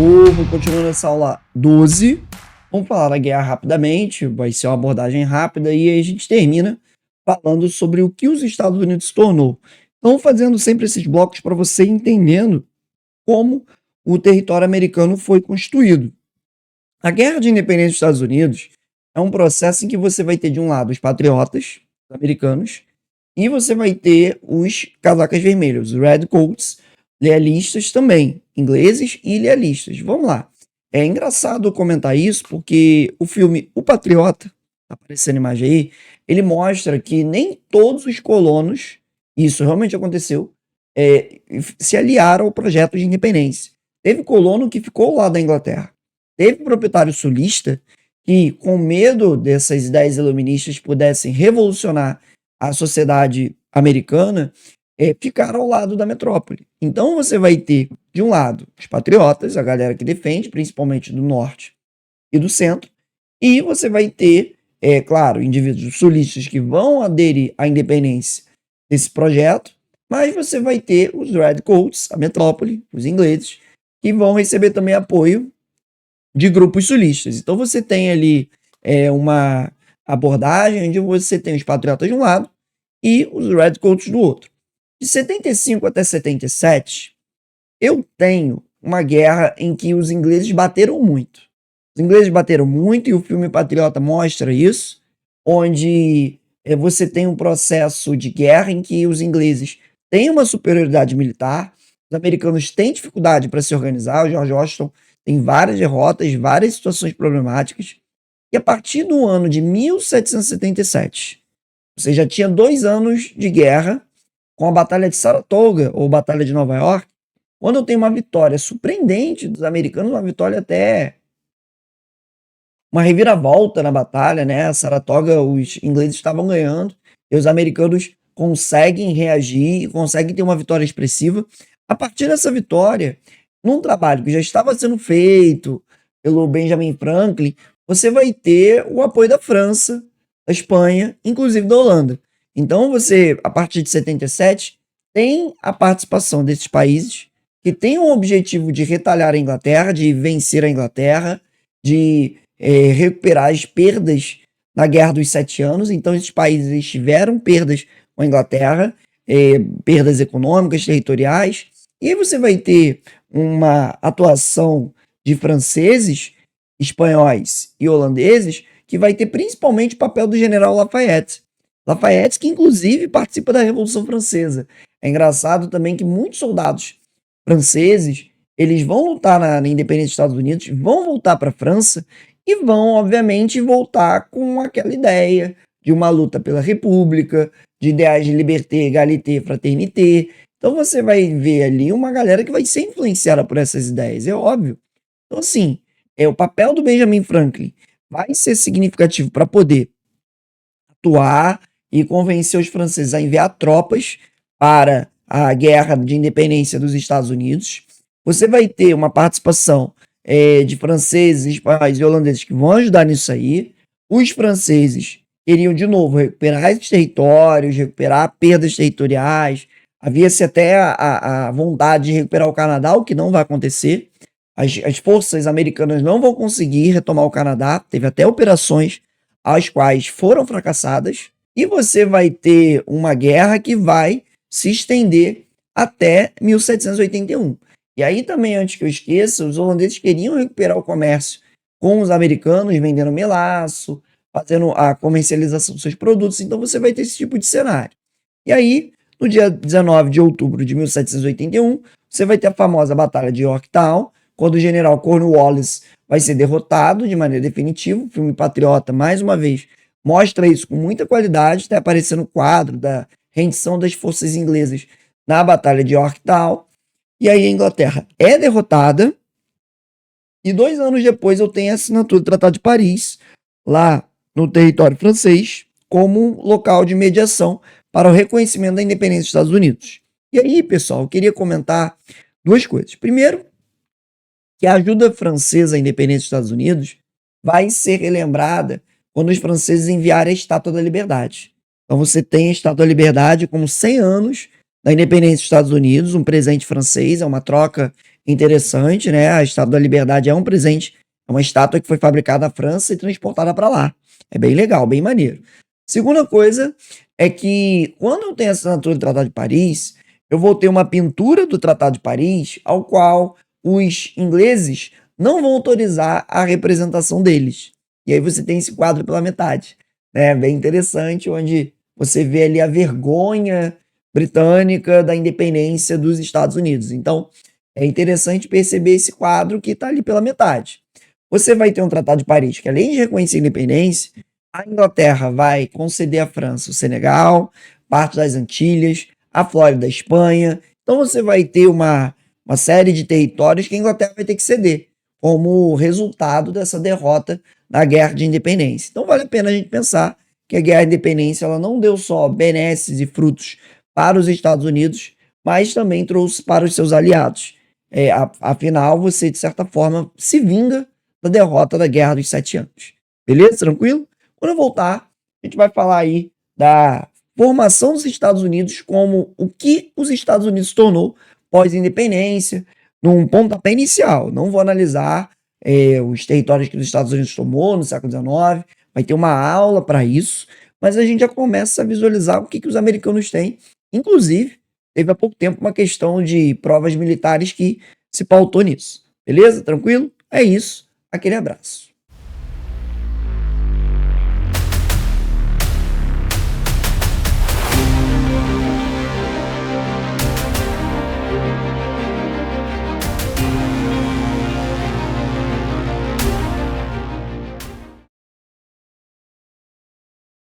Povo, continuando essa aula 12, vamos falar da guerra rapidamente, vai ser uma abordagem rápida e aí a gente termina falando sobre o que os Estados Unidos se tornou. Então, fazendo sempre esses blocos para você entendendo como o território americano foi constituído. A Guerra de Independência dos Estados Unidos é um processo em que você vai ter, de um lado, os patriotas americanos e você vai ter os casacas vermelhos, os Redcoats, lealistas também, ingleses e lealistas. Vamos lá. É engraçado comentar isso porque o filme O Patriota, tá aparecendo a imagem aí, ele mostra que nem todos os colonos, isso realmente aconteceu, se aliaram ao projeto de independência. Teve colono que ficou lá da Inglaterra. Teve proprietário sulista que, com medo dessas ideias iluministas pudessem revolucionar a sociedade americana, ficaram ao lado da metrópole. Então você vai ter, de um lado, os patriotas, a galera que defende, principalmente do norte e do centro, e você vai ter, claro, indivíduos sulistas que vão aderir à independência desse projeto, mas você vai ter os Redcoats, a metrópole, os ingleses, que vão receber também apoio de grupos sulistas. Então você tem ali uma abordagem onde você tem os patriotas de um lado e os Redcoats do outro. De 75 até 77, eu tenho uma guerra em que os ingleses bateram muito. Os ingleses bateram muito e o filme Patriota mostra isso, onde você tem um processo de guerra em que os ingleses têm uma superioridade militar, os americanos têm dificuldade para se organizar, o George Washington tem várias derrotas, várias situações problemáticas, e a partir do ano de 1777, você já tinha 2 anos de guerra, com a Batalha de Saratoga, ou Batalha de Nova York, quando eu tenho uma vitória surpreendente dos americanos, uma vitória até uma reviravolta na batalha, né? Saratoga, os ingleses estavam ganhando, e os americanos conseguem reagir, conseguem ter uma vitória expressiva. A partir dessa vitória, num trabalho que já estava sendo feito pelo Benjamin Franklin, você vai ter o apoio da França, da Espanha, inclusive da Holanda. Então você, a partir de 77, tem a participação desses países que têm o objetivo de retalhar a Inglaterra, de vencer a Inglaterra, de recuperar as perdas na Guerra dos 7 Anos. Então esses países tiveram perdas com a Inglaterra, perdas econômicas, territoriais, e aí você vai ter uma atuação de franceses, espanhóis e holandeses que vai ter principalmente o papel do general Lafayette. Lafayette, que inclusive participa da Revolução Francesa. É engraçado também que muitos soldados franceses, eles vão lutar na independência dos Estados Unidos, vão voltar para a França e vão, obviamente, voltar com aquela ideia de uma luta pela república, de ideais de liberté, égalité, fraternité. Então você vai ver ali uma galera que vai ser influenciada por essas ideias, é óbvio. Então, assim, o papel do Benjamin Franklin vai ser significativo para poder atuar e convencer os franceses a enviar tropas para a guerra de independência dos Estados Unidos. Você vai ter uma participação de franceses, espanhóis e holandeses que vão ajudar nisso aí. Os franceses queriam, de novo, recuperar esses territórios, recuperar perdas territoriais. Havia-se até a vontade de recuperar o Canadá, o que não vai acontecer. As forças americanas não vão conseguir retomar o Canadá. Teve até operações as quais foram fracassadas. E você vai ter uma guerra que vai se estender até 1781. E aí também, antes que eu esqueça, os holandeses queriam recuperar o comércio com os americanos, vendendo melaço, fazendo a comercialização dos seus produtos. Então você vai ter esse tipo de cenário. E aí, no dia 19 de outubro de 1781, você vai ter a famosa Batalha de Yorktown, quando o general Cornwallis vai ser derrotado de maneira definitiva. O filme Patriota, mais uma vez, mostra isso com muita qualidade. Está aparecendo o quadro da rendição das forças inglesas na Batalha de Yorktown. E aí a Inglaterra é derrotada. E 2 anos depois eu tenho a assinatura do Tratado de Paris, lá no território francês, como local de mediação para o reconhecimento da independência dos Estados Unidos. E aí, pessoal, eu queria comentar 2 coisas. Primeiro, que a ajuda francesa à independência dos Estados Unidos vai ser relembrada quando os franceses enviarem a Estátua da Liberdade. Então você tem a Estátua da Liberdade como 100 anos da independência dos Estados Unidos, um presente francês, é uma troca interessante, né? A Estátua da Liberdade é um presente, é uma estátua que foi fabricada na França e transportada para lá. É bem legal, bem maneiro. Segunda coisa é que quando eu tenho a assinatura do Tratado de Paris, eu vou ter uma pintura do Tratado de Paris, ao qual os ingleses não vão autorizar a representação deles. E aí você tem esse quadro pela metade, né? Bem interessante, onde você vê ali a vergonha britânica da independência dos Estados Unidos. Então, é interessante perceber esse quadro que está ali pela metade. Você vai ter um Tratado de Paris que, além de reconhecer a independência, a Inglaterra vai conceder à França o Senegal, parte das Antilhas, a Flórida, a Espanha. Então você vai ter uma série de territórios que a Inglaterra vai ter que ceder, como resultado dessa derrota na Guerra de Independência. Então vale a pena a gente pensar que a Guerra de Independência ela não deu só benesses e frutos para os Estados Unidos, mas também trouxe para os seus aliados. Afinal, você, de certa forma, se vinga da derrota da Guerra dos Sete Anos. Beleza? Tranquilo? Quando eu voltar, a gente vai falar aí da formação dos Estados Unidos, como o que os Estados Unidos se tornou pós-independência, num pontapé inicial. Não vou analisar os territórios que os Estados Unidos tomou no século XIX, vai ter uma aula para isso, mas a gente já começa a visualizar o que os americanos têm. Inclusive, teve há pouco tempo uma questão de provas militares que se pautou nisso. Beleza? Tranquilo? É isso. Aquele abraço.